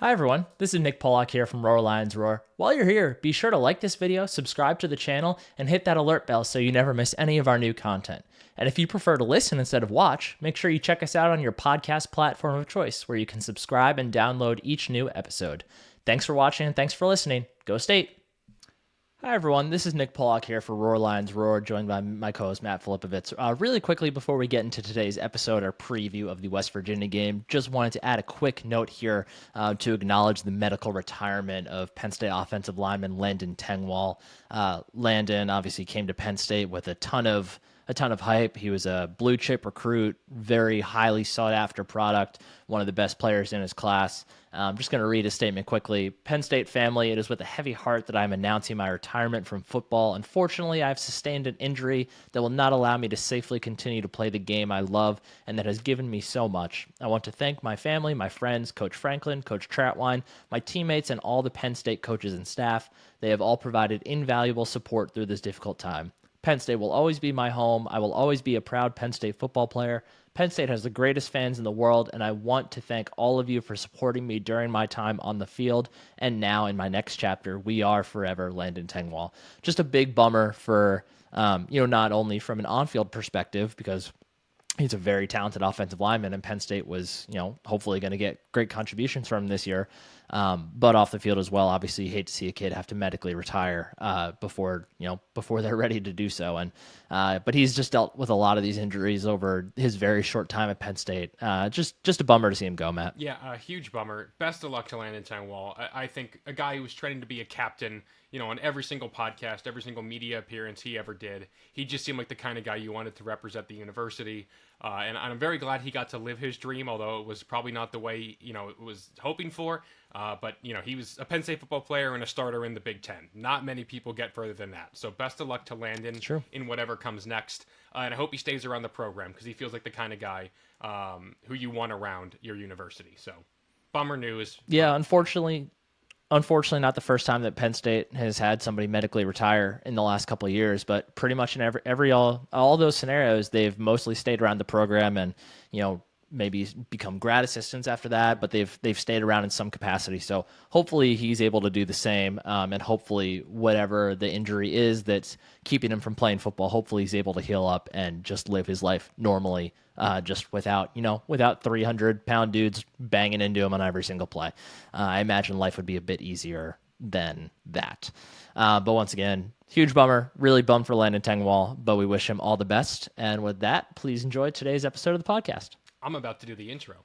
Hi everyone, this is Nick Pollock here from Roar Lions Roar. While you're here, be sure to like this video, subscribe to the channel, and hit that alert bell so you never miss any of our new content. And if you prefer to listen instead of watch, make sure you check us out on your podcast platform of choice where you can subscribe and download each new episode. Thanks for watching and thanks for listening. Go State! Hi everyone, this is Nick Pollock here for Roar Lions Roar, joined by my co-host Matt Filipovitz. Really quickly before we get into today's episode, our preview of the West Virginia game, just wanted to add a quick note here to acknowledge the medical retirement of Penn State offensive lineman Landon Tengwall. Landon obviously came to Penn State with a ton of hype. He was a blue chip recruit, very highly sought after product, one of the best players in his class. I'm just going to read a statement quickly. Penn State family, it is with a heavy heart that I'm announcing my retirement from football. Unfortunately, I've sustained an injury that will not allow me to safely continue to play the game I love and that has given me so much. I want to thank my family, my friends, Coach Franklin, Coach Trautwein, my teammates, and all the Penn State coaches and staff. They have all provided invaluable support through this difficult time. Penn State will always be my home. I will always be a proud Penn State football player. Penn State has the greatest fans in the world, and I want to thank all of you for supporting me during my time on the field. And now in my next chapter, we are forever Landon Tengwall. Just a big bummer for, not only from an on-field perspective, because he's a very talented offensive lineman, and Penn State was, hopefully going to get great contributions from him this year. But off the field as well, obviously you hate to see a kid have to medically retire before they're ready to do so. And but he's just dealt with a lot of these injuries over his very short time at Penn State. Just a bummer to see him go, Matt. Yeah, a huge bummer. Best of luck to Landon Tengwall. I think a guy who was training to be a captain, on every single podcast, every single media appearance he ever did. He just seemed like the kind of guy you wanted to represent the university. And I'm very glad he got to live his dream, although it was probably not the way, it was hoping for. But he was a Penn State football player and a starter in the Big Ten. Not many people get further than that. So best of luck to Landon in whatever comes next. And I hope he stays around the program because he feels like the kind of guy who you want around your university. So bummer news. Yeah, unfortunately, not the first time that Penn State has had somebody medically retire in the last couple of years, but pretty much in all those scenarios, they've mostly stayed around the program and, maybe become grad assistants after that, but they've stayed around in some capacity. So hopefully he's able to do the same, and hopefully whatever the injury is that's keeping him from playing football, hopefully he's able to heal up and just live his life normally, just without 300-pound dudes banging into him on every single play. I imagine life would be a bit easier than that. But once again, huge bummer, really bummed for Landon Tengwall, but we wish him all the best. And with that, please enjoy today's episode of the podcast. I'm about to do the intro.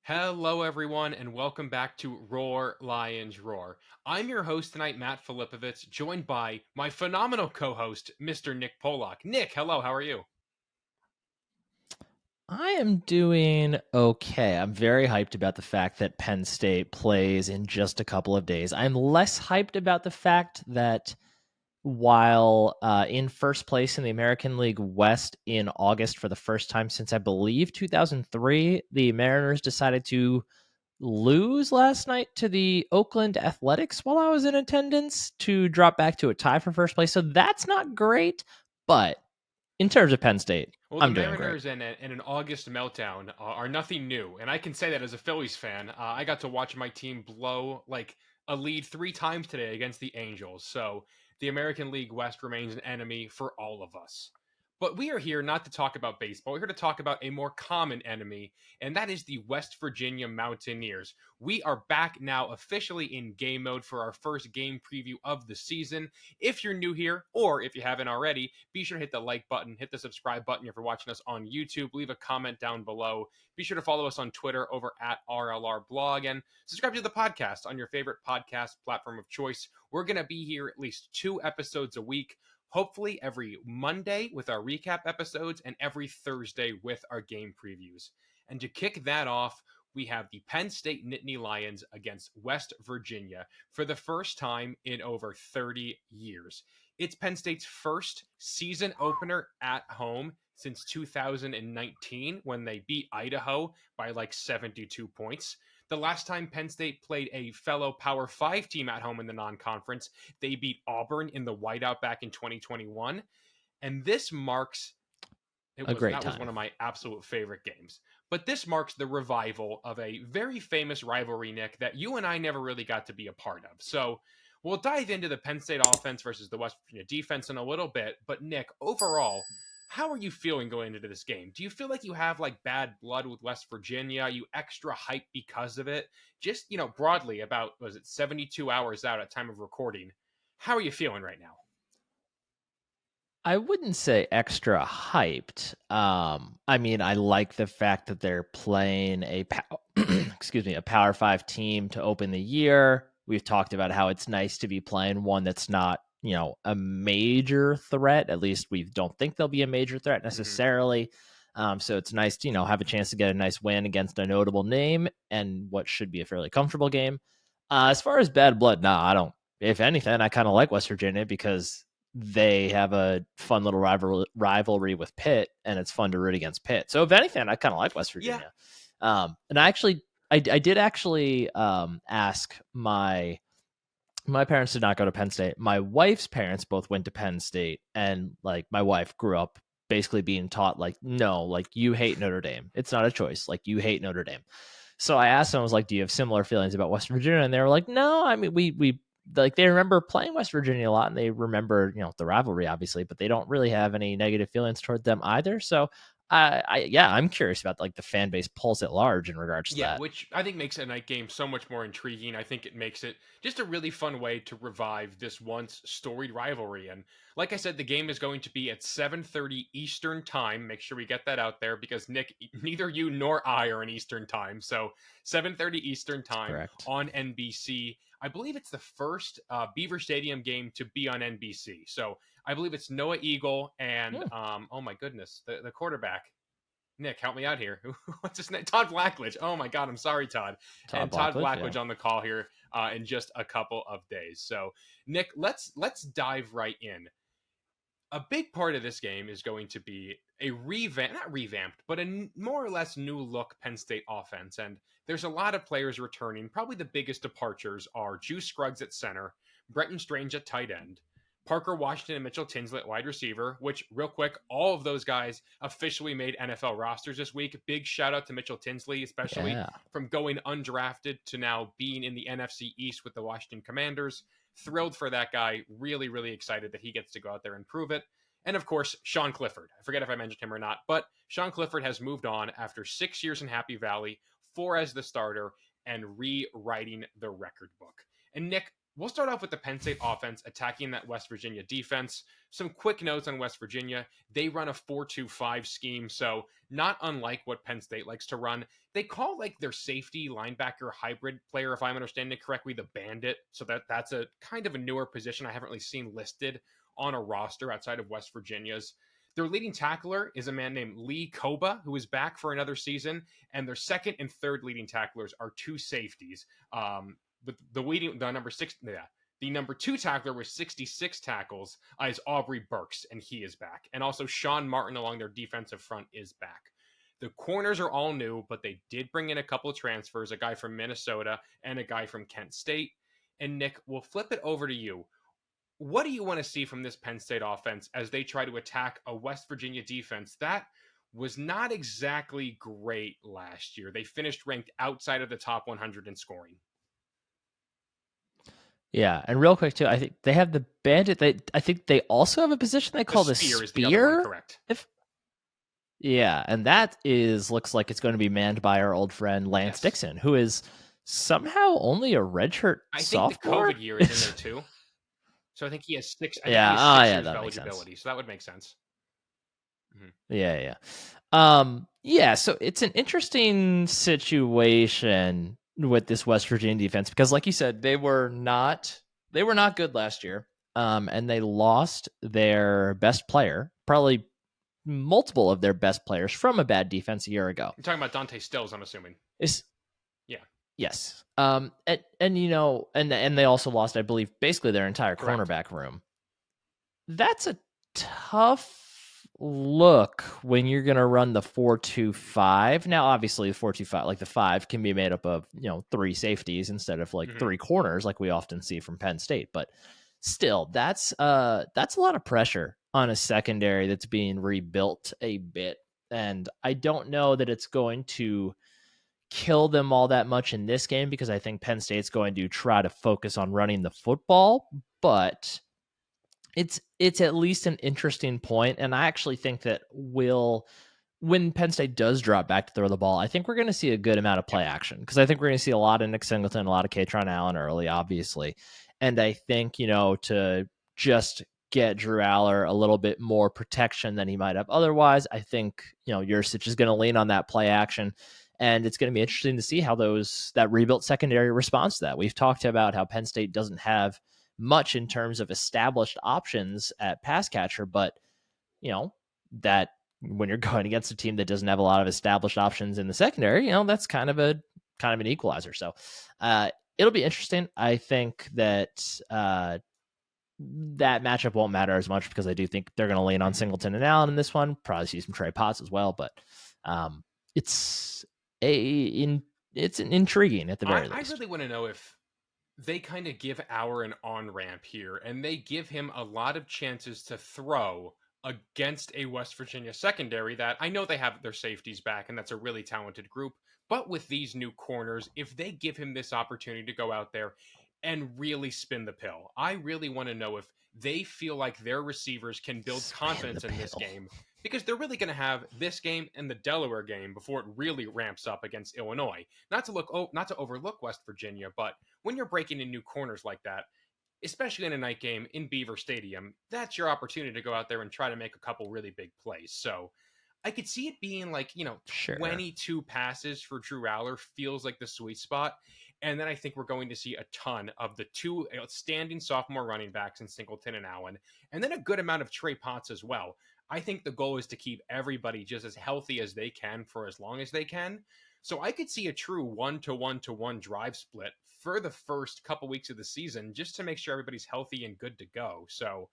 Hello, everyone, and welcome back to Roar Lions Roar. I'm your host tonight, Matt Filipovitz, joined by my phenomenal co-host, Mr. Nick Pollock. Nick, hello, how are you? I am doing okay. I'm very hyped about the fact that Penn State plays in just a couple of days. I'm less hyped about the fact that while in first place in the American League West in August for the first time since I believe 2003, the Mariners decided to lose last night to the Oakland Athletics while I was in attendance to drop back to a tie for first place. So that's not great, but in terms of Penn State, I'm doing great. The Mariners and an August meltdown are nothing new, and I can say that as a Phillies fan. I got to watch my team blow like a lead 3 times today against the Angels, so the American League West remains an enemy for all of us. But we are here not to talk about baseball. We're here to talk about a more common enemy, and that is the West Virginia Mountaineers. We are back now officially in game mode for our first game preview of the season. If you're new here, or if you haven't already, be sure to hit the like button, hit the subscribe button if you're watching us on YouTube, leave a comment down below. Be sure to follow us on Twitter over at RLRblog, and subscribe to the podcast on your favorite podcast platform of choice. We're going to be here at least 2 episodes a week. Hopefully every Monday with our recap episodes and every Thursday with our game previews. And to kick that off, we have the Penn State Nittany Lions against West Virginia for the first time in over 30 years. It's Penn State's first season opener at home since 2019 when they beat Idaho by like 72 points. The last time Penn State played a fellow Power 5 team at home in the non-conference, they beat Auburn in the whiteout back in 2021. And this marks, A great that time. was one of my absolute favorite games. But this marks the revival of a very famous rivalry, Nick, that you and I never really got to be a part of. So we'll dive into the Penn State offense versus the West Virginia defense in a little bit. But Nick, overall, how are you feeling going into this game? Do you feel like you have like bad blood with West Virginia? Are you extra hyped because of it? Just, broadly about, was it 72 hours out at time of recording? How are you feeling right now? I wouldn't say extra hyped. I mean, I like the fact that they're playing excuse me, a Power 5 team to open the year. We've talked about how it's nice to be playing one that's not, a major threat. At least we don't think they'll be a major threat necessarily. So it's nice to, have a chance to get a nice win against a notable name and what should be a fairly comfortable game. As far as bad blood, I don't. If anything, I kind of like West Virginia because they have a fun little rivalry with Pitt, and it's fun to root against Pitt. So if anything, I kind of like West Virginia. Yeah. And I did actually ask my parents did not go to Penn State. My wife's parents both went to Penn State, and like my wife grew up basically being taught like, no, like you hate Notre Dame. It's not a choice. Like you hate Notre Dame. So I asked them, I was like, do you have similar feelings about West Virginia? And they were like, no, I mean, we like they remember playing West Virginia a lot, and they remember, the rivalry, obviously, but they don't really have any negative feelings toward them either. So I'm curious about like the fan base pulse at large in regards to that. Which I think makes a night game so much more intriguing. I think it makes it just a really fun way to revive this once storied rivalry. And like I said, the game is going to be at 7:30 Eastern time. Make sure we get that out there because Nick, neither you nor I are in Eastern time. So 7:30 Eastern time on NBC. I believe it's the first Beaver Stadium game to be on NBC. So I believe it's Noah Eagle and, oh my goodness, the quarterback. Nick, help me out here. What's his name? Todd Blackledge. Oh my God, I'm sorry, Todd. Todd Blackledge on the call here in just a couple of days. So, Nick, let's dive right in. A big part of this game is going to be a not revamped, but a more or less new look Penn State offense. And there's a lot of players returning. Probably the biggest departures are Juice Scruggs at center, Brenton Strange at tight end, Parker Washington and Mitchell Tinsley at wide receiver, which real quick, all of those guys officially made NFL rosters this week. Big shout out to Mitchell Tinsley, especially from going undrafted to now being in the NFC East with the Washington Commanders. Thrilled for that guy. Really, really excited that he gets to go out there and prove it. And of course, Sean Clifford. I forget if I mentioned him or not, but Sean Clifford has moved on after 6 years in Happy Valley, 4 as the starter, and rewriting the record book. And Nick, we'll start off with the Penn State offense attacking that West Virginia defense. Some quick notes on West Virginia. They run a 4-2-5 scheme, so not unlike what Penn State likes to run. They call like their safety linebacker hybrid player, if I'm understanding it correctly, the Bandit. So that's a kind of a newer position I haven't really seen listed on a roster outside of West Virginia's. Their leading tackler is a man named Lee Koba, who is back for another season, and their second and third leading tacklers are 2 safeties. But the number 2 tackler with 66 tackles is Aubrey Burks, and he is back. And also Sean Martin along their defensive front is back. The corners are all new, but they did bring in a couple of transfers, a guy from Minnesota and a guy from Kent State. And Nick, we'll flip it over to you. What do you want to see from this Penn State offense as they try to attack a West Virginia defense that was not exactly great last year? They finished ranked outside of the top 100 in scoring. Yeah, and real quick too, I think they have the Bandit. I think they also have a position they call the Spear. Is the other one, correct? And that looks like it's going to be manned by our old friend Lance Dixon, who is somehow only a redshirt sophomore. I think the COVID year is in there too. So I think he has 6 years of eligibility. So that would make sense. Mm-hmm. So it's an interesting situation with this West Virginia defense because, like you said, they were not good last year, and they lost their best player, probably multiple of their best players from a bad defense a year ago. You're talking about Dante Stills, I'm assuming. Yes. And they also lost, I believe, basically their entire cornerback room. That's a tough look when you're going to run the 4-2-5. Now, obviously, the 4-2-5, like the 5 can be made up of, 3 safeties instead of 3 corners like we often see from Penn State. But still, that's a lot of pressure on a secondary that's being rebuilt a bit, And I don't know that it's going to kill them all that much in this game because I think Penn State's going to try to focus on running the football, but it's at least an interesting point, and I actually think that when Penn State does drop back to throw the ball, I think we're going to see a good amount of Yep. play action because I think we're going to see a lot of Nick Singleton, a lot of Katron Allen early, obviously. And I think, to just get Drew Aller a little bit more protection than he might have otherwise, I think, Yurcich is going to lean on that play action. And it's going to be interesting to see how that rebuilt secondary responds to that. We've talked about how Penn State doesn't have much in terms of established options at pass catcher, but that when you're going against a team that doesn't have a lot of established options in the secondary, that's kind of an equalizer. So it'll be interesting. I think that that matchup won't matter as much because I do think they're going to lean on Singleton and Allen in this one. Probably see some Trey Potts as well, but it's it's an intriguing at the very I least. really want to know if they kind of give Auer an on ramp here and they give him a lot of chances to throw against a West Virginia secondary that I know they have their safeties back and that's a really talented group. But with these new corners, if they give him this opportunity to go out there and really spin the pill, I really want to know if they feel like their receivers can build Spin the confidence in this pill. game because they're really going to have this game and the Delaware game before it really ramps up against Illinois. Not to overlook West Virginia, but when you're breaking in new corners like that, especially in a night game in Beaver Stadium, that's your opportunity to go out there and try to make a couple really big plays. So I could see it being like, Sure. 22 passes for Drew Aller feels like the sweet spot. And then I think we're going to see a ton of the two outstanding sophomore running backs in Singleton and Allen, and then a good amount of Trey Potts as well. I think the goal is to keep everybody just as healthy as they can for as long as they can. So I could see a true 1-to-1-to-1 drive split for the first couple weeks of the season just to make sure everybody's healthy and good to go. So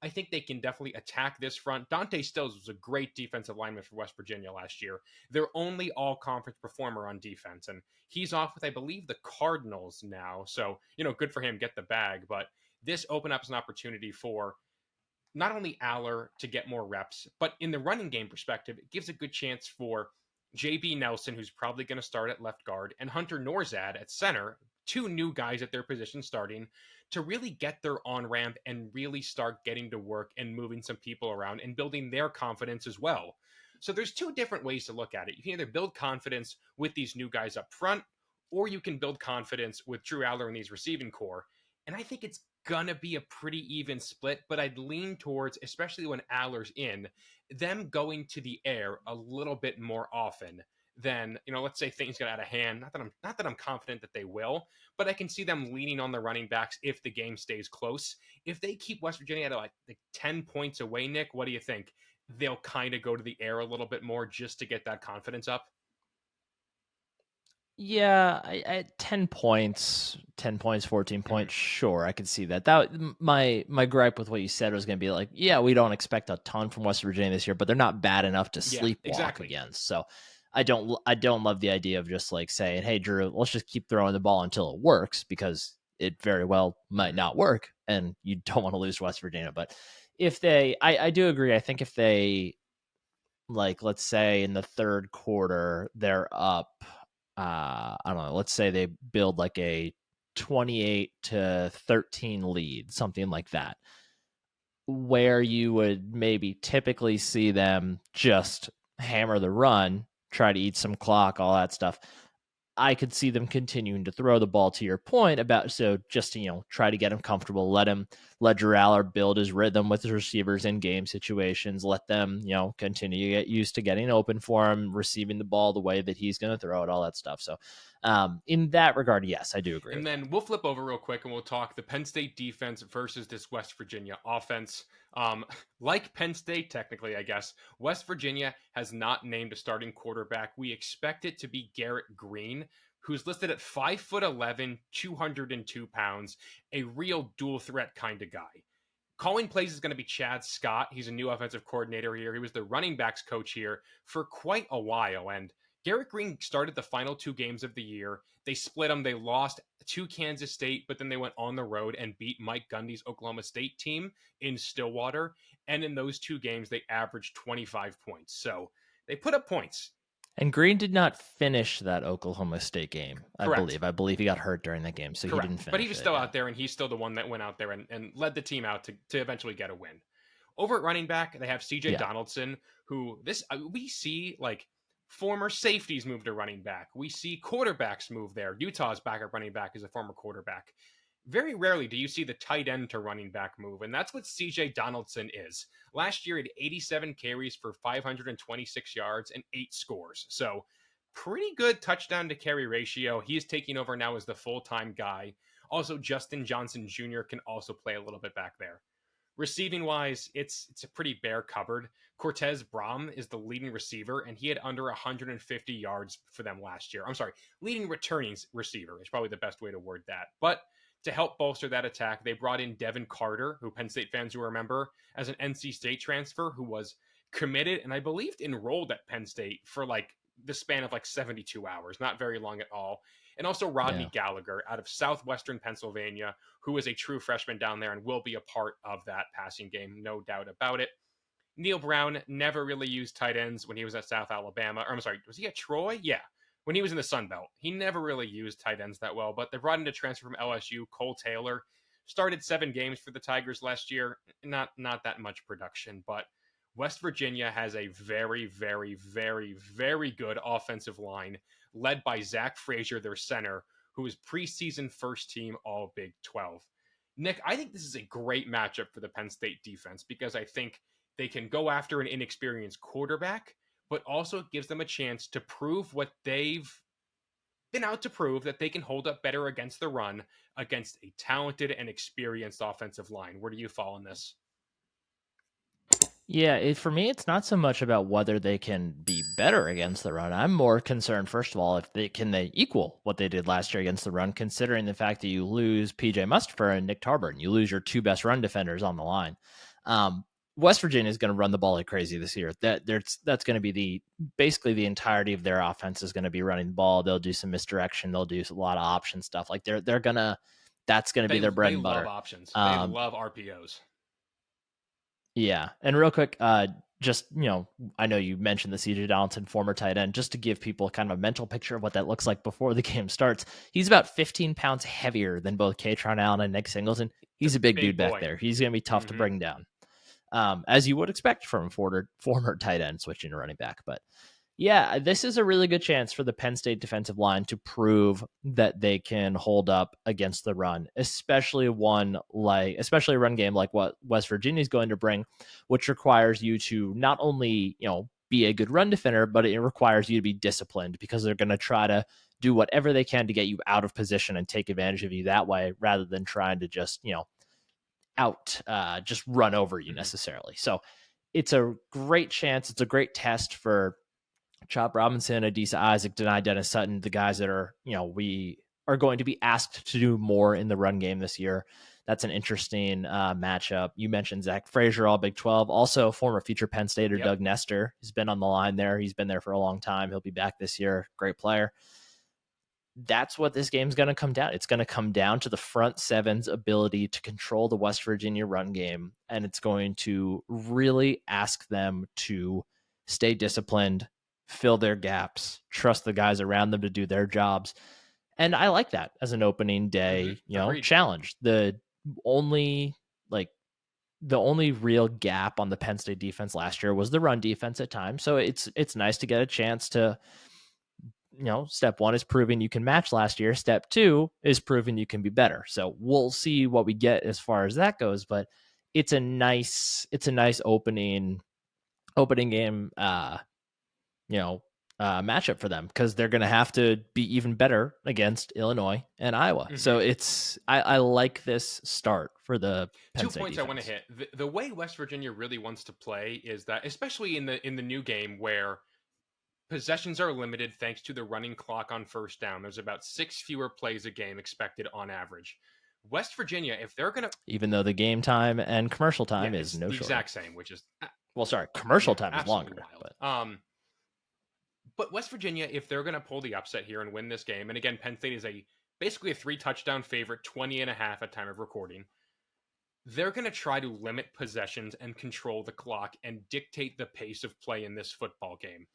I think they can definitely attack this front. Dante Stills was a great defensive lineman for West Virginia last year. Their only all-conference performer on defense, and he's off with, I believe, the Cardinals now. So, good for him, get the bag. But this opened up as an opportunity for not only Aller to get more reps, but in the running game perspective, it gives a good chance for JB Nelson, who's probably going to start at left guard, and Hunter Norzad at center, two new guys at their position starting, to really get their on ramp and really start getting to work and moving some people around and building their confidence as well. So there's two different ways to look at it. You can either build confidence with these new guys up front, or you can build confidence with Drew Aller and these receiving core. And I think it's gonna be a pretty even split, but I'd lean towards, especially when Aller's in, them going to the air a little bit more often than, let's say things get out of hand. Not that I'm confident that they will, but I can see them leaning on the running backs if the game stays close. If they keep West Virginia at like 10 points away, Nick, what do you think? They'll kind of go to the air a little bit more just to get that confidence up. Yeah, I 10 points, 14 Mhm. points. Sure, I could see that. My gripe with what you said was going to be like, yeah, we don't expect a ton from West Virginia this year, but they're not bad enough to Yeah, sleepwalk exactly. against. So I don't love the idea of just like saying, hey, Drew, let's just keep throwing the ball until it works because it very well might Mhm. not work, and you don't want to lose to West Virginia. But if I do agree. I think if they, like, let's say in the third quarter they're up, I don't know, let's say they build like a 28-13 lead, something like that, where you would maybe typically see them just hammer the run, try to eat some clock, all that stuff. I could see them continuing to throw the ball, to your point about, so just to, try to get him comfortable, let Drew Aller build his rhythm with his receivers in game situations, let them, continue to get used to getting open for him, receiving the ball the way that he's going to throw it, all that stuff. So in that regard, yes, I do agree And with that. then we'll flip over real quick and we'll talk the Penn State defense versus this West Virginia offense. Um, like Penn State, technically, I guess, West Virginia has not named a starting quarterback. We expect it to be Garrett Green, who's listed at 5'11, 202 pounds, a real dual threat kind of guy. Calling plays is going to be Chad Scott. He's a new offensive coordinator here. He was the running backs coach here for quite a while. And Garrett Green started the final two games of the year. They split them. They lost to Kansas State, but then they went on the road and beat Mike Gundy's Oklahoma State team in Stillwater. And in those two games, they averaged 25 points. So they put up points. And Green did not finish that Oklahoma State game, I Correct. believe. I believe he got hurt during that game, so he didn't Correct. But he finish was it. still Yeah. out there, and he's still the one that went out there and led the team out to eventually get a win. Over at running back, they have CJ Yeah. Donaldson, who we see like former safeties move to running back. We see quarterbacks move there. Utah's backup running back is a former quarterback. Very rarely do you see the tight end to running back move, and that's what CJ Donaldson is. Last year, he had 87 carries for 526 yards and 8 scores. So, pretty good touchdown to carry ratio. He's taking over now as the full-time guy. Also, Justin Johnson Jr. can also play a little bit back there. Receiving wise, it's a pretty bare cupboard. Cortez Braum is the leading receiver, and he had under 150 yards for them last year. I'm sorry, leading returning receiver is probably the best way to word that. But to help bolster that attack, they brought in Devin Carter, who Penn State fans will remember as an NC State transfer who was committed and I believed enrolled at Penn State for like the span of like 72 hours, not very long at all. And also Rodney Gallagher out of Southwestern Pennsylvania, who is a true freshman down there and will be a part of that passing game, no doubt about it. Neil Brown never really used tight ends when he was at South Alabama. Or I'm sorry, was he at Troy? Yeah. When he was in the Sun Belt, he never really used tight ends that well, but they brought in a transfer from LSU, Cole Taylor. Started 7 games for the Tigers last year. Not that much production, but West Virginia has a very, very, very, very good offensive line led by Zach Frazier, their center, who is preseason first team All Big 12. Nick, I think this is a great matchup for the Penn State defense because I think they can go after an inexperienced quarterback, but also it gives them a chance to prove what they've been out to prove, that they can hold up better against the run against a talented and experienced offensive line. Where do you fall in this? Yeah, for me, it's not so much about whether they can be better against the run. I'm more concerned, first of all, if they equal what they did last year against the run, considering the fact that you lose PJ Mustipher and Nick Tarbert, you lose your 2 best run defenders on the line. West Virginia is going to run the ball like crazy this year. That's going to be basically the entirety of their offense is going to be running the ball. They'll do some misdirection. They'll do a lot of option stuff. Like that's going to be their bread and butter. They love options. They love RPOs. Yeah. And real quick, just, I know you mentioned the CJ Donaldson, former tight end, just to give people kind of a mental picture of what that looks like before the game starts. He's about 15 pounds heavier than both Katron Allen and Nick Singleton. He's a big dude back there. He's going to be tough to bring down, as you would expect from a former tight end switching to running back. But yeah, this is a really good chance for the Penn State defensive line to prove that they can hold up against the run, especially a run game like what West Virginia is going to bring, which requires you to not only, be a good run defender, but it requires you to be disciplined because they're going to try to do whatever they can to get you out of position and take advantage of you that way, rather than trying to just, just run over you necessarily. So it's a great chance. It's a great test for Chop Robinson, Adisa Isaac, Denai Dennis Sutton, the guys that are, we are going to be asked to do more in the run game this year. That's an interesting matchup. You mentioned Zach Frazier, all Big 12. Also, former future Penn Stater Doug Nestor has been on the line there. He's been there for a long time. He'll be back this year. Great player. That's what this game's going to come down. It's going to come down to the front seven's ability to control the West Virginia run game, and it's going to really ask them to stay disciplined, fill their gaps, trust the guys around them to do their jobs. And I like that as an opening day, challenge. The only real gap on the Penn State defense last year was the run defense at times. So it's nice to get a chance to, step 1 is proving you can match last year. Step 2 is proving you can be better. So we'll see what we get as far as that goes, but it's a nice opening game, matchup for them because they're going to have to be even better against Illinois and Iowa. So I like this start for the Penn State 2 points defense. I want to hit. The way West Virginia really wants to play is that, especially in the new game where possessions are limited thanks to the running clock on first down, there's about 6 fewer plays a game expected on average. West Virginia, if they're going to... Even though the game time and commercial time is no shorter. Exact same, which is... commercial time is longer. But West Virginia, if they're going to pull the upset here and win this game, and again, Penn State is basically a 3-touchdown favorite, 20.5 at time of recording, they're going to try to limit possessions and control the clock and dictate the pace of play in this football game.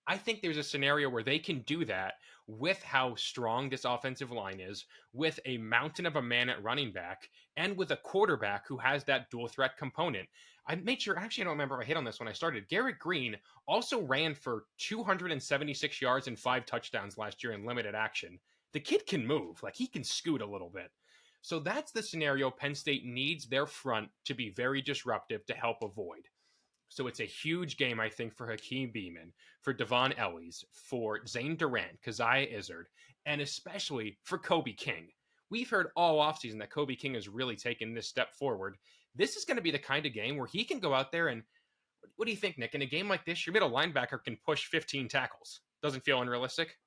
I think there's a scenario where they can do that with how strong this offensive line is, with a mountain of a man at running back, and with a quarterback who has that dual threat component. I made sure, actually, I don't remember if I hit on this when I started. Garrett Green also ran for 276 yards and 5 touchdowns last year in limited action. The kid can move, like he can scoot a little bit. So that's the scenario Penn State needs their front to be very disruptive to help avoid. So it's a huge game, I think, for Hakeem Beamon, for Devon Ellies, for Zane Durant, Keziah Izzard, and especially for Kobe King. We've heard all offseason that Kobe King has really taken this step forward. This is going to be the kind of game where he can go out there and, what do you think, Nick? In a game like this, your middle linebacker can push 15 tackles. Doesn't feel unrealistic?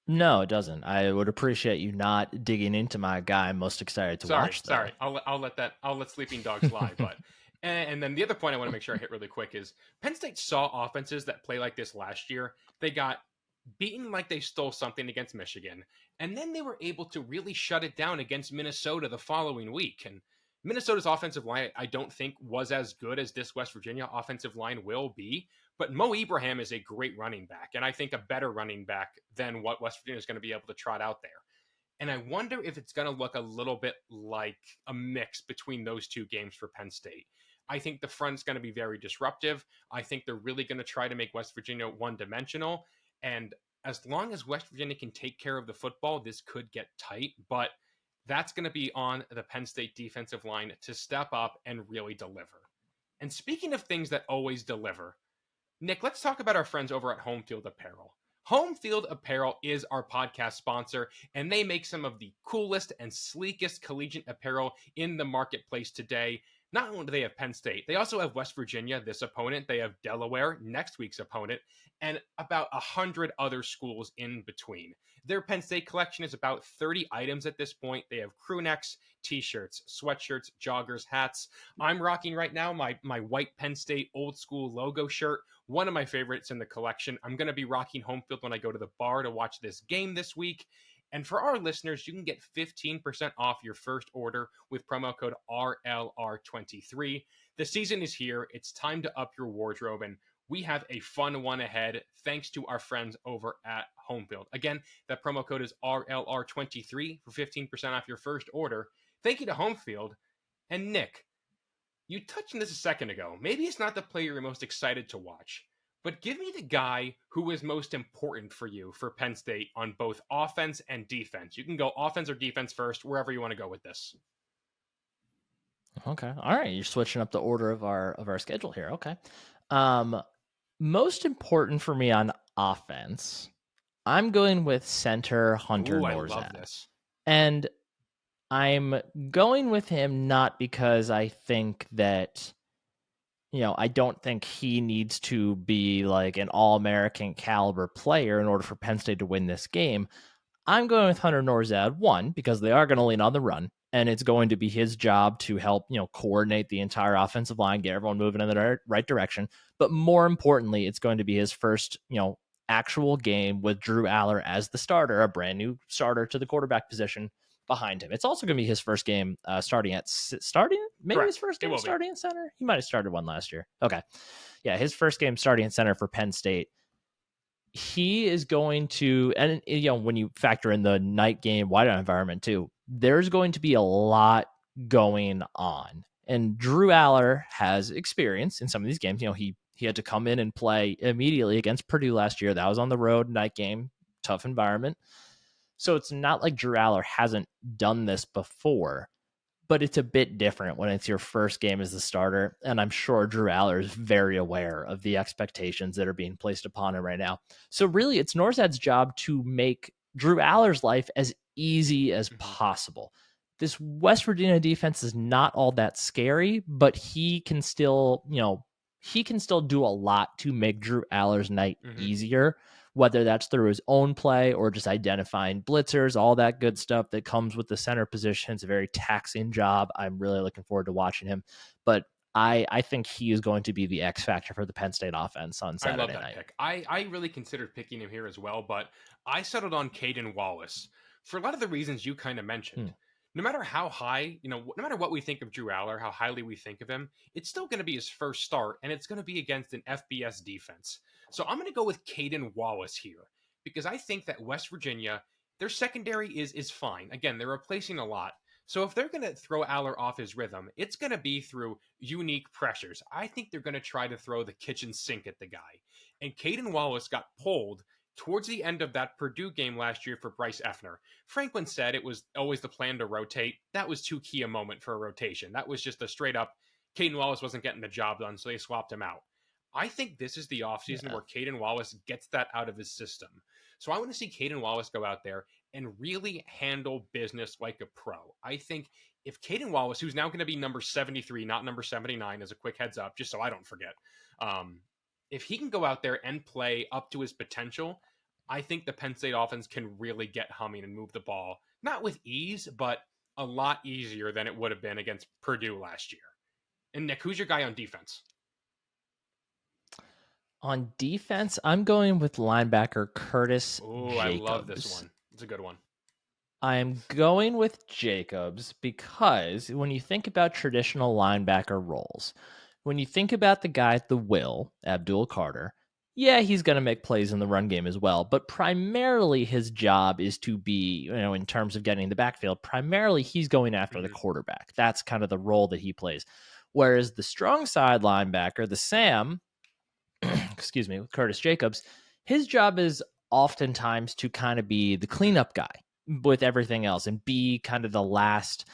No, it doesn't. I would appreciate you not digging into my guy I'm most excited to watch. Sorry. I'll let sleeping dogs lie. But and then the other point I want to make sure I hit really quick is Penn State saw offenses that play like this last year. They got beaten like they stole something against Michigan, and then they were able to really shut it down against Minnesota the following week. And Minnesota's offensive line, I don't think, was as good as this West Virginia offensive line will be. But Mo Ibrahim is a great running back, and I think a better running back than what West Virginia is going to be able to trot out there. And I wonder if it's going to look a little bit like a mix between those two games for Penn State. I think the front's going to be very disruptive. I think they're really going to try to make West Virginia one-dimensional. And as long as West Virginia can take care of the football, this could get tight. But that's going to be on the Penn State defensive line to step up and really deliver. And speaking of things that always deliver, Nick, let's talk about our friends over at Home Field Apparel. Home Field Apparel is our podcast sponsor, and they make some of the coolest and sleekest collegiate apparel in the marketplace today. Not only do they have Penn State, they also have West Virginia, this opponent. They have Delaware, next week's opponent, and about 100 other schools in between. Their Penn State collection is about 30 items at this point. They have crew necks, t-shirts, sweatshirts, joggers, hats. I'm rocking right now my white Penn State old school logo shirt, one of my favorites in the collection. I'm going to be rocking Home Field when I go to the bar to watch this game this week. And for our listeners, you can get 15% off your first order with promo code RLR23. The season is here. It's time to up your wardrobe, and we have a fun one ahead thanks to our friends over at Homefield. Again, that promo code is RLR23 for 15% off your first order. Thank you to Homefield. And Nick, you touched on this a second ago. Maybe it's not the player you're most excited to watch, but give me the guy who is most important for you for Penn State on both offense and defense. You can go offense or defense first, wherever you want to go with this. Okay. All right. You're switching up the order of our schedule here. Okay. Most important for me on offense, I'm going with center Hunter Norzad. I love this. And I'm going with him not because I think that, I don't think he needs to be like an all-American caliber player in order for Penn State to win this game. I'm going with Hunter Norzad, one, because they are going to lean on the run, and it's going to be his job to help, coordinate the entire offensive line, get everyone moving in the right direction. But more importantly, it's going to be his first, actual game with Drew Aller as the starter, a brand new starter to the quarterback position behind him. It's also going to be his first game starting maybe Correct. His first game starting at center. He might have started one last year. Okay. Yeah, his first game starting at center for Penn State. He is going to, and when you factor in the night game whiteout environment too, there's going to be a lot going on. And Drew Aller has experience in some of these games. He had to come in and play immediately against Purdue last year. That was on the road, night game, tough environment. So it's not like Drew Aller hasn't done this before, but it's a bit different when it's your first game as the starter. And I'm sure Drew Aller is very aware of the expectations that are being placed upon him right now. So really, it's Norzad's job to make Drew Aller's life as easy as possible. This West Virginia defense is not all that scary, but he can still, do a lot to make Drew Aller's night easier, whether that's through his own play or just identifying blitzers, all that good stuff that comes with the center position. It's a very taxing job. I'm really looking forward to watching him. But I think he is going to be the X factor for the Penn State offense on Saturday night. I love that pick. I really considered picking him here as well, but I settled on Caden Wallace for a lot of the reasons you kind of mentioned. No matter how high, no matter what we think of Drew Aller, how highly we think of him, it's still going to be his first start, and it's going to be against an FBS defense. So I'm going to go with Caden Wallace here because I think that West Virginia, their secondary is fine. Again, they're replacing a lot. So if they're going to throw Aller off his rhythm, it's going to be through unique pressures. I think they're going to try to throw the kitchen sink at the guy. And Caden Wallace got pulled towards the end of that Purdue game last year for Bryce Effner. Franklin said it was always the plan to rotate. That was too key a moment for a rotation. That was just a straight up Caden Wallace wasn't getting the job done, so they swapped him out. I think this is the offseason where Caden Wallace gets that out of his system. So I want to see Caden Wallace go out there and really handle business like a pro. I think if Caden Wallace, who's now going to be number 73, not number 79, as a quick heads up, just so I don't forget, if he can go out there and play up to his potential, I think the Penn State offense can really get humming and move the ball, not with ease, but a lot easier than it would have been against Purdue last year. And Nick, who's your guy on defense? On defense, I'm going with linebacker Curtis Jacobs. I love this one. It's a good one. I'm going with Jacobs because when you think about traditional linebacker roles, when you think about the guy at the will, Abdul Carter, yeah, he's going to make plays in the run game as well, but primarily his job is to be, in terms of getting the backfield, primarily he's going after the quarterback. That's kind of the role that he plays. Whereas the strong side linebacker, the Sam, excuse me, with Curtis Jacobs, his job is oftentimes to kind of be the cleanup guy with everything else and be kind of the last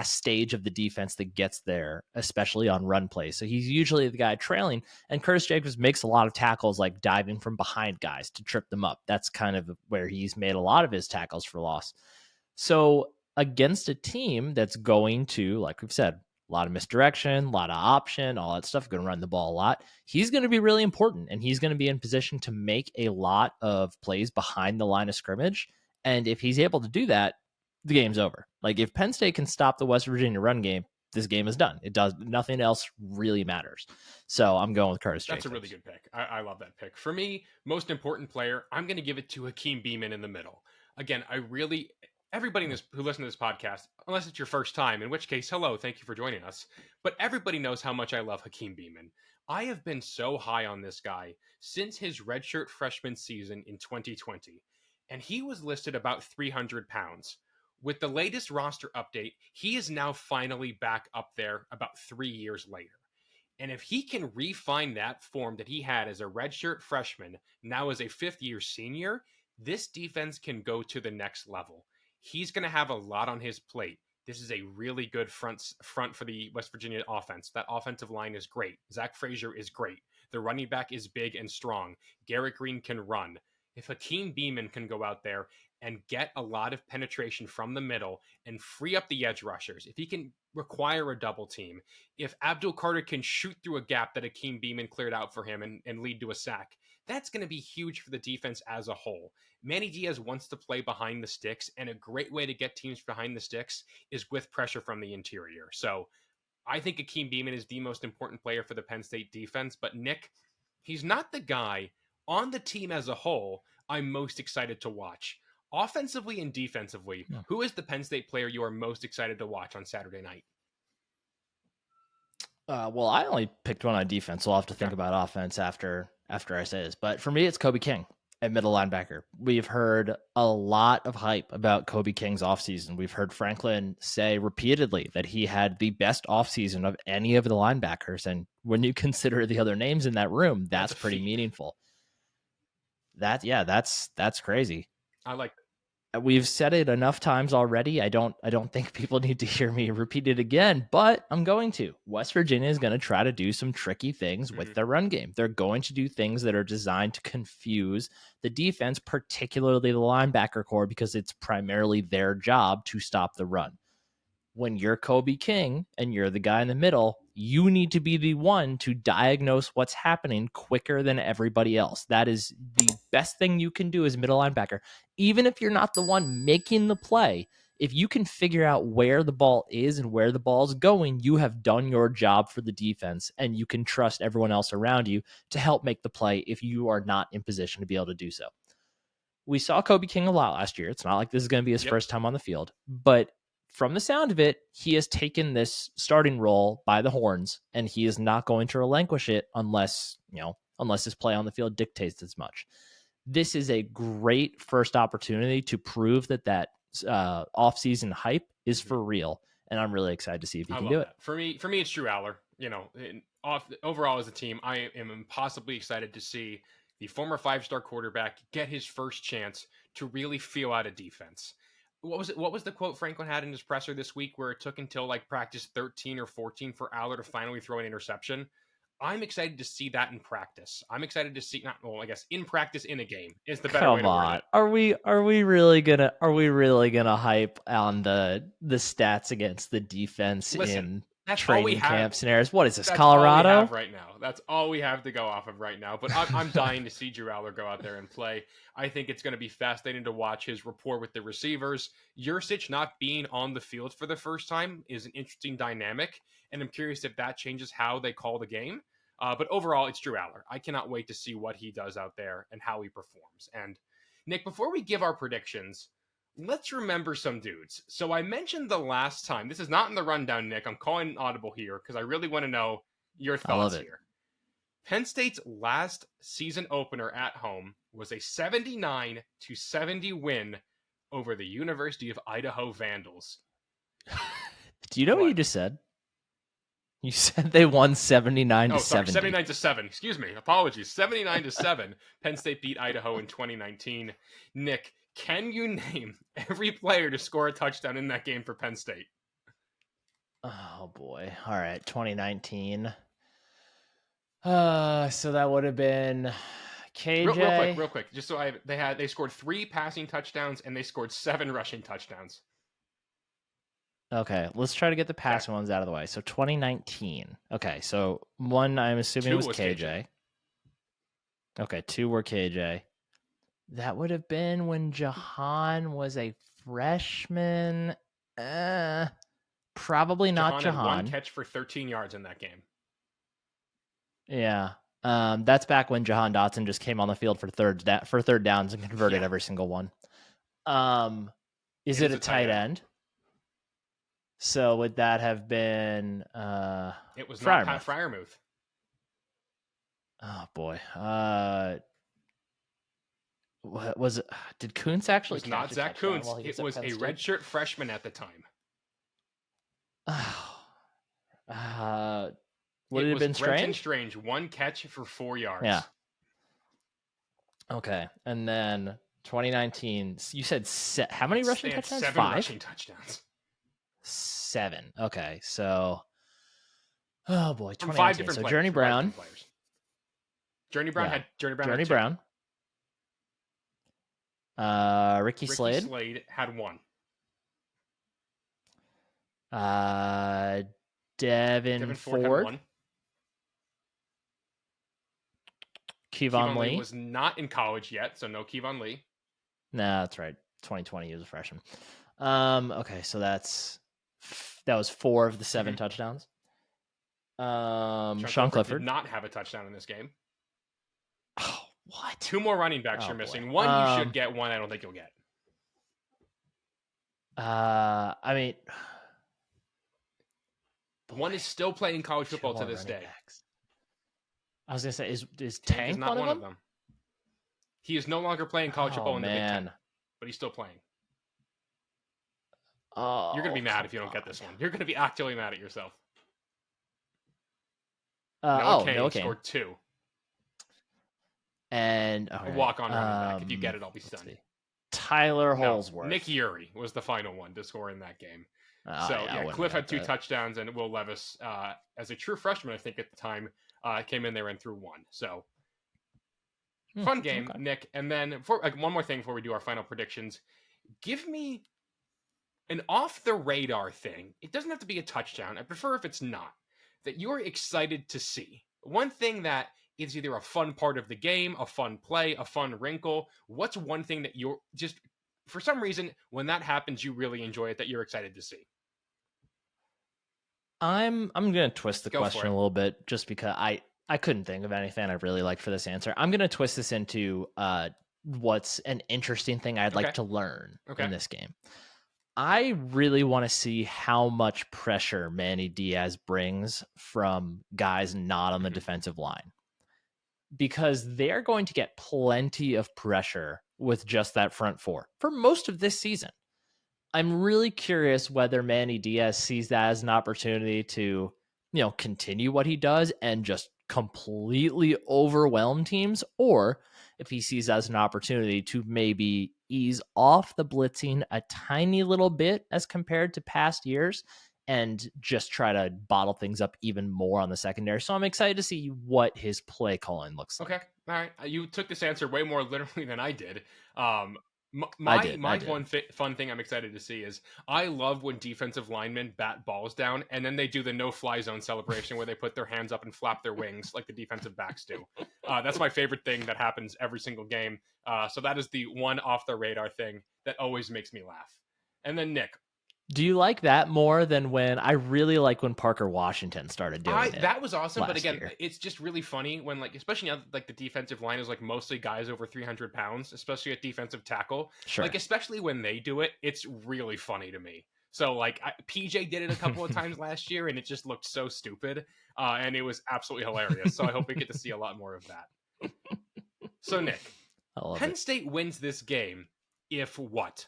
stage of the defense that gets there, especially on run plays. So he's usually the guy trailing, and Curtis Jacobs makes a lot of tackles like diving from behind guys to trip them up. That's kind of where he's made a lot of his tackles for loss. So against a team that's going to, like we've said, a lot of misdirection, a lot of option, all that stuff, going to run the ball a lot, he's going to be really important, and he's going to be in position to make a lot of plays behind the line of scrimmage. And if he's able to do that, the game's over. Like if Penn State can stop the West Virginia run game, this game is done. It does nothing else really matters. So I'm going with Curtis Jacobs. That's a really good pick. I love that pick. For me, most important player, I'm going to give it to Hakeem Beamon in the middle. Again, everybody who listens to this podcast, unless it's your first time, in which case, hello, thank you for joining us. But everybody knows how much I love Hakeem Beamon. I have been so high on this guy since his redshirt freshman season in 2020. And he was listed about 300 pounds. With the latest roster update, he is now finally back up there about 3 years later. And if he can refine that form that he had as a redshirt freshman, now as a fifth-year senior, this defense can go to the next level. He's going to have a lot on his plate. This is a really good front for the West Virginia offense. That offensive line is great. Zach Frazier is great. The running back is big and strong. Garrett Green can run. If Hakeem Beamon can go out there and get a lot of penetration from the middle and free up the edge rushers, if he can require a double team, if Abdul Carter can shoot through a gap that Hakeem Beamon cleared out for him and lead to a sack, that's going to be huge for the defense as a whole. Manny Diaz wants to play behind the sticks, and a great way to get teams behind the sticks is with pressure from the interior. So I think Hakeem Beamon is the most important player for the Penn State defense, but Nick, he's not the guy on the team as a whole I'm most excited to watch. Offensively and defensively, who is the Penn State player you are most excited to watch on Saturday night? Well, I only picked one on defense, so I'll have to think about offense after I say this. But for me, it's Kobe King at middle linebacker. We've heard a lot of hype about Kobe King's offseason. We've heard Franklin say repeatedly that he had the best offseason of any of the linebackers. And when you consider the other names in that room, that's pretty meaningful. That's crazy. I like it. We've said it enough times already. I don't think people need to hear me repeat it again, but I'm going to. West Virginia is going to try to do some tricky things with their run game. They're going to do things that are designed to confuse the defense, particularly the linebacker core, because it's primarily their job to stop the run. When you're Kobe King and you're the guy in the middle, you need to be the one to diagnose what's happening quicker than everybody else. That is the best thing you can do as middle linebacker. Even if you're not the one making the play, if you can figure out where the ball is and where the ball's going, you have done your job for the defense, and you can trust everyone else around you to help make the play if you are not in position to be able to do so. We saw Kobe King a lot last year. It's not like this is going to be his first time on the field, but from the sound of it, he has taken this starting role by the horns, and he is not going to relinquish it unless unless his play on the field dictates as much. This is a great first opportunity to prove that offseason hype is for real. And I'm really excited to see if he can do it. For me, it's Drew Aller. Overall as a team, I am impossibly excited to see the former 5-star quarterback get his first chance to really feel out a defense. What was the quote Franklin had in his presser this week where it took until like practice 13 or 14 for Aller to finally throw an interception? I'm excited to see that in practice. I'm excited to see in practice in a game is the better way to word it. Are we really gonna hype on the stats against the defense in training camp scenarios? What is this, Colorado? All we have right now. That's all we have to go off of right now. But I'm dying to see Drew Aller go out there and play. I think it's going to be fascinating to watch his rapport with the receivers. Yurcich not being on the field for the first time is an interesting dynamic, and I'm curious if that changes how they call the game. But overall, it's Drew Aller. I cannot wait to see what he does out there and how he performs. And Nick, before we give our predictions, let's remember some dudes. So I mentioned the last time, this is not in the rundown, Nick. I'm calling an audible here because I really want to know your thoughts here. Penn State's last season opener at home was a 79-70 win over the University of Idaho Vandals. Do you know what you just said? You said they won 79-70. 79-7. Excuse me. Apologies. 79-7. Penn State beat Idaho in 2019. Nick, can you name every player to score a touchdown in that game for Penn State? Oh boy. All right. 2019. So that would have been KJ. Real quick. Just so they scored 3 passing touchdowns and they scored 7 rushing touchdowns. Okay, let's try to get the passing ones out of the way. So 2019. Okay, so one I'm assuming was KJ. Okay, 2 were KJ. That would have been when Jahan was a freshman. Probably not Jahan. Had 1 catch for 13 yards in that game. Yeah. That's back when Jahan Dotson just came on the field for third downs and converted every single one. Is it a tight end? So would that have been it was not Pat Freiermuth. Oh boy. What was it? Did Kuntz actually? It was not Zach Kuntz. It was a redshirt freshman at the time. Would it have been Strange? Strange, 1 catch for 4 yards. Yeah. Okay, and then 2019. You said how many rushing touchdowns? 7 5 rushing touchdowns. 7. Okay, so oh boy, 2019. 5 different players. Journey Brown. Journey Brown had Journey Brown. Ricky Slade. Slade had 1. Devin Ford had 1. Kevon Lee was not in college yet, so no Kevon Lee. Nah, that's right. 2020, he was a freshman. Okay, so that was 4 of the 7 touchdowns. Sean Clifford did not have a touchdown in this game. Oh, what? 2 more running backs you're missing. One you should get, one I don't think you'll get. I mean, one is still playing college football to this day. Backs. I was gonna say, is Tank not one of them? He is no longer playing college football in the Big Ten, but he's still playing. Oh, you're gonna be mad if you don't get this one. You're gonna be actually mad at yourself. Noah Kane scored 2. And a walk-on running back. If you get it, I'll be stunned. Tyler Holsworth. Nick Uri was the final one to score in that game. Cliff had 2 touchdowns, and Will Levis, as a true freshman, I think at the time, came in there and threw 1. So fun game, okay. Nick. And then one more thing before we do our final predictions. Give me an off-the-radar thing. It doesn't have to be a touchdown. I prefer if it's not. That you're excited to see. One thing that is either a fun part of the game, a fun play, a fun wrinkle. What's one thing that you're just, for some reason, when that happens, you really enjoy it, that you're excited to see? I'm going to twist the question a little bit just because I couldn't think of anything I really liked for this answer. I'm going to twist this into what's an interesting thing I'd like to learn in this game. I really want to see how much pressure Manny Diaz brings from guys not on the defensive line. because they're going to get plenty of pressure with just that front four for most of this season. I'm really curious whether Manny Diaz sees that as an opportunity to, continue what he does and just completely overwhelm teams, or if he sees as an opportunity to maybe ease off the blitzing a tiny little bit as compared to past years and just try to bottle things up even more on the secondary. So I'm excited to see what his play calling looks like. Okay, all right. You took this answer way more literally than I did. Um, I my did. my fun thing I'm excited to see is I love when defensive linemen bat balls down and then they do the no fly zone celebration where they put their hands up and flap their wings like the defensive backs do. That's my favorite thing that happens every single game. So that is the one off the radar thing that always makes me laugh. And then Nick, Do you like that more than when I really like when Parker Washington started doing it? that was awesome, but last again, year? it's just really funny when especially now like the defensive line is like mostly guys over 300 pounds, especially at defensive tackle. Sure. Especially when they do it, it's really funny to me. So PJ did it a couple of times last year, and it just looked so stupid, and it was absolutely hilarious. So I hope we get to see a lot more of that. So Nick, I love Penn it. State wins this game if what?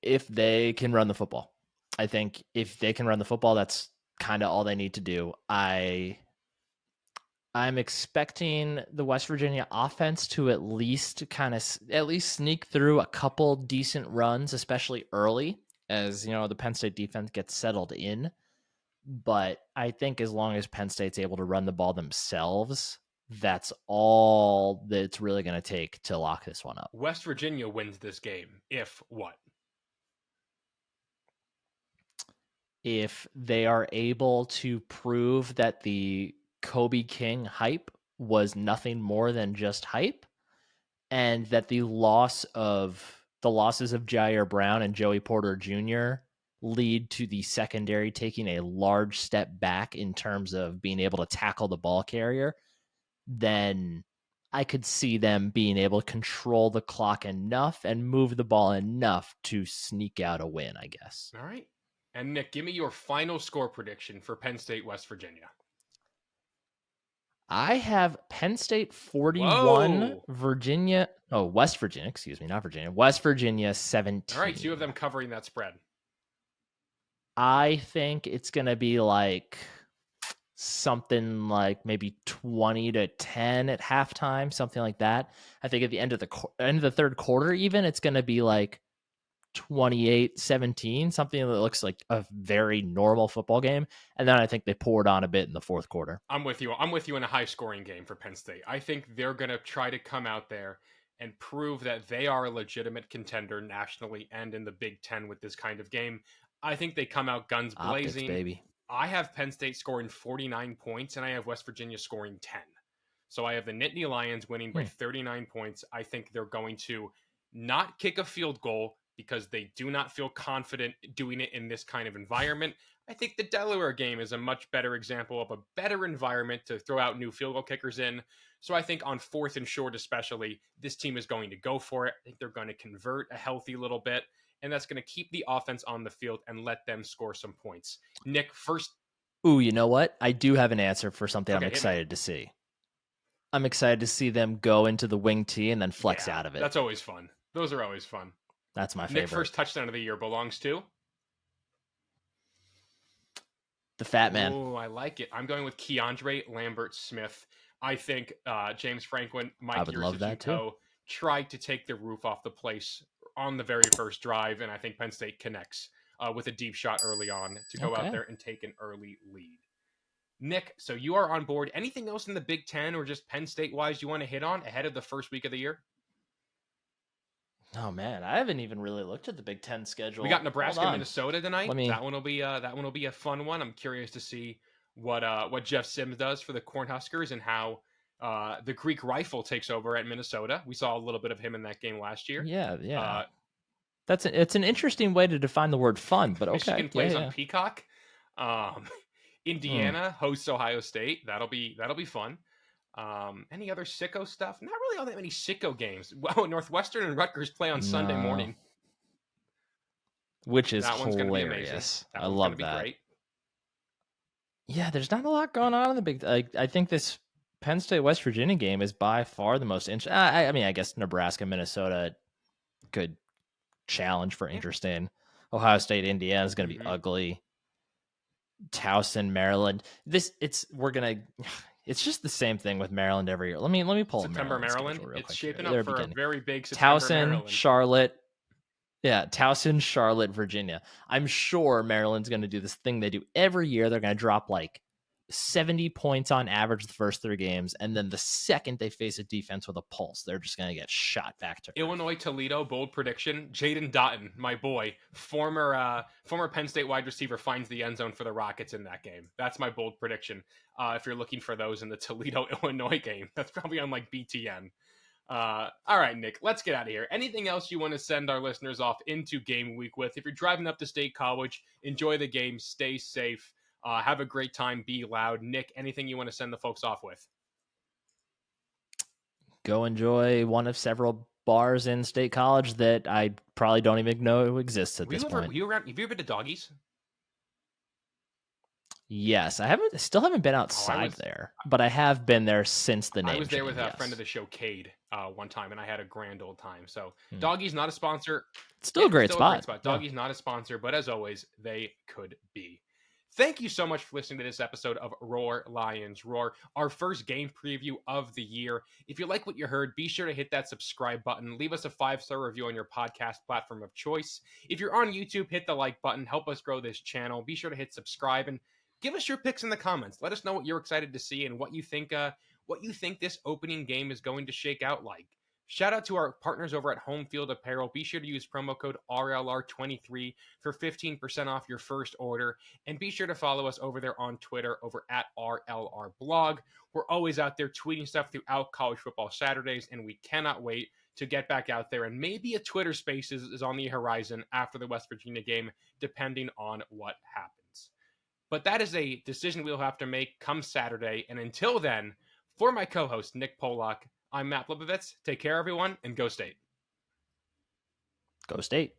If they can run the football. I think if they can run the football, that's kind of all they need to do. I'm expecting the West Virginia offense to at least sneak through a couple decent runs, especially early, as the Penn State defense gets settled in. But I think as long as Penn State's able to run the ball themselves, that's all that it's really going to take to lock this one up. West Virginia wins this game if what? If they are able to prove that the Kobe King hype was nothing more than just hype, and that the losses of Jair Brown and Joey Porter Jr. lead to the secondary taking a large step back in terms of being able to tackle the ball carrier, then I could see them being able to control the clock enough and move the ball enough to sneak out a win, I guess. All right. And Nick, give me your final score prediction for Penn State, West Virginia. I have Penn State 41, Whoa. West Virginia, excuse me, not Virginia. West Virginia 17. All right, so you have them covering that spread. I think it's going to be something like maybe 20-10 at halftime, something like that. I think at the end of the third quarter even, it's going to be 28-17, something that looks like a very normal football game. And then I think they poured on a bit in the fourth quarter. I'm with you in a high scoring game for Penn State. I think they're going to try to come out there and prove that they are a legitimate contender nationally and in the Big Ten with this kind of game. I think they come out guns blazing. Optics, baby. I have Penn State scoring 49 points and I have West Virginia scoring 10. So I have the Nittany Lions winning by 39 points. I think they're going to not kick a field goal because they do not feel confident doing it in this kind of environment. I think the Delaware game is a much better example of a better environment to throw out new field goal kickers in. So I think on 4th and short especially, this team is going to go for it. I think they're going to convert a healthy little bit, and that's going to keep the offense on the field and let them score some points. Nick, first... Ooh, you know what? I do have an answer for something I'm excited to see. I'm excited to see them go into the wing tee and then flex out of it. That's always fun. Those are always fun. That's my favorite. Nick, first touchdown of the year belongs to? The fat man. Oh, I like it. I'm going with Keandre Lambert-Smith. I think James Franklin, Mike Yurzuko tried to take the roof off the place on the very first drive, and I think Penn State connects with a deep shot early on to go out there and take an early lead. Nick, so you are on board. Anything else in the Big Ten or just Penn State-wise you want to hit on ahead of the first week of the year? Oh man, I haven't even really looked at the Big Ten schedule. We got Nebraska and Minnesota tonight. That one will be a fun one. I'm curious to see what Jeff Sims does for the Cornhuskers and how the Greek Rifle takes over at Minnesota. We saw a little bit of him in that game last year. Yeah. It's an interesting way to define the word fun, but okay. Michigan plays on Peacock. Indiana hosts Ohio State. That'll be fun. Any other sicko stuff? Not really all that many sicko games. Well, Northwestern and Rutgers play on Sunday morning, which is that one's hilarious. That I one's love be that. Great. Yeah, there's not a lot going on in the big. I think this Penn State West Virginia game is by far the most interesting. I mean, I guess Nebraska Minnesota could challenge for Yeah. interesting. Ohio State Indiana is going to be Mhm. ugly. Towson Maryland. We're gonna. It's just the same thing with Maryland every year. Let me pull up September, Maryland's Maryland. schedule real It's quick here. shaping up They're for a beginning. very big September, Towson, Maryland. Charlotte. Yeah, Towson, Charlotte, Virginia. I'm sure Maryland's going to do this thing they do every year. They're going to drop like 70 points on average the first 3 games, and then the second they face a defense with a pulse, they're just going to get shot back to earth. Illinois, Toledo, bold prediction. Jaden Dotton, my boy, former Penn State wide receiver, finds the end zone for the Rockets in that game. That's my bold prediction. If you're looking for those in the Toledo, Illinois game, that's probably on like BTN. All right, Nick, let's get out of here. Anything else you want to send our listeners off into game week with? If you're driving up to State College, enjoy the game, stay safe, have a great time, be loud. Nick, anything you want to send the folks off with? Go enjoy one of several bars in State College that I probably don't even know exists at this point. Have you ever been to Doggies? Yes, I still haven't been outside there, but I have been there since the name. I was there change, with a yes. friend of the show, Cade, one time, and I had a grand old time. So Doggies not a sponsor. It's still a great spot. Doggies not a sponsor, but as always, they could be. Thank you so much for listening to this episode of Roar Lions Roar, our first game preview of the year. If you like what you heard, be sure to hit that subscribe button. Leave us a 5-star review on your podcast platform of choice. If you're on YouTube, hit the like button. Help us grow this channel. Be sure to hit subscribe and give us your picks in the comments. Let us know what you're excited to see and what you think this opening game is going to shake out like. Shout out to our partners over at Home Field Apparel. Be sure to use promo code RLR23 for 15% off your first order. And be sure to follow us over there on Twitter over at RLRblog. We're always out there tweeting stuff throughout college football Saturdays, and we cannot wait to get back out there. And maybe a Twitter Spaces is on the horizon after the West Virginia game, depending on what happens. But that is a decision we'll have to make come Saturday. And until then, for my co-host, Nick Polak, I'm Matt Lipowitz. Take care, everyone, and go State. Go State.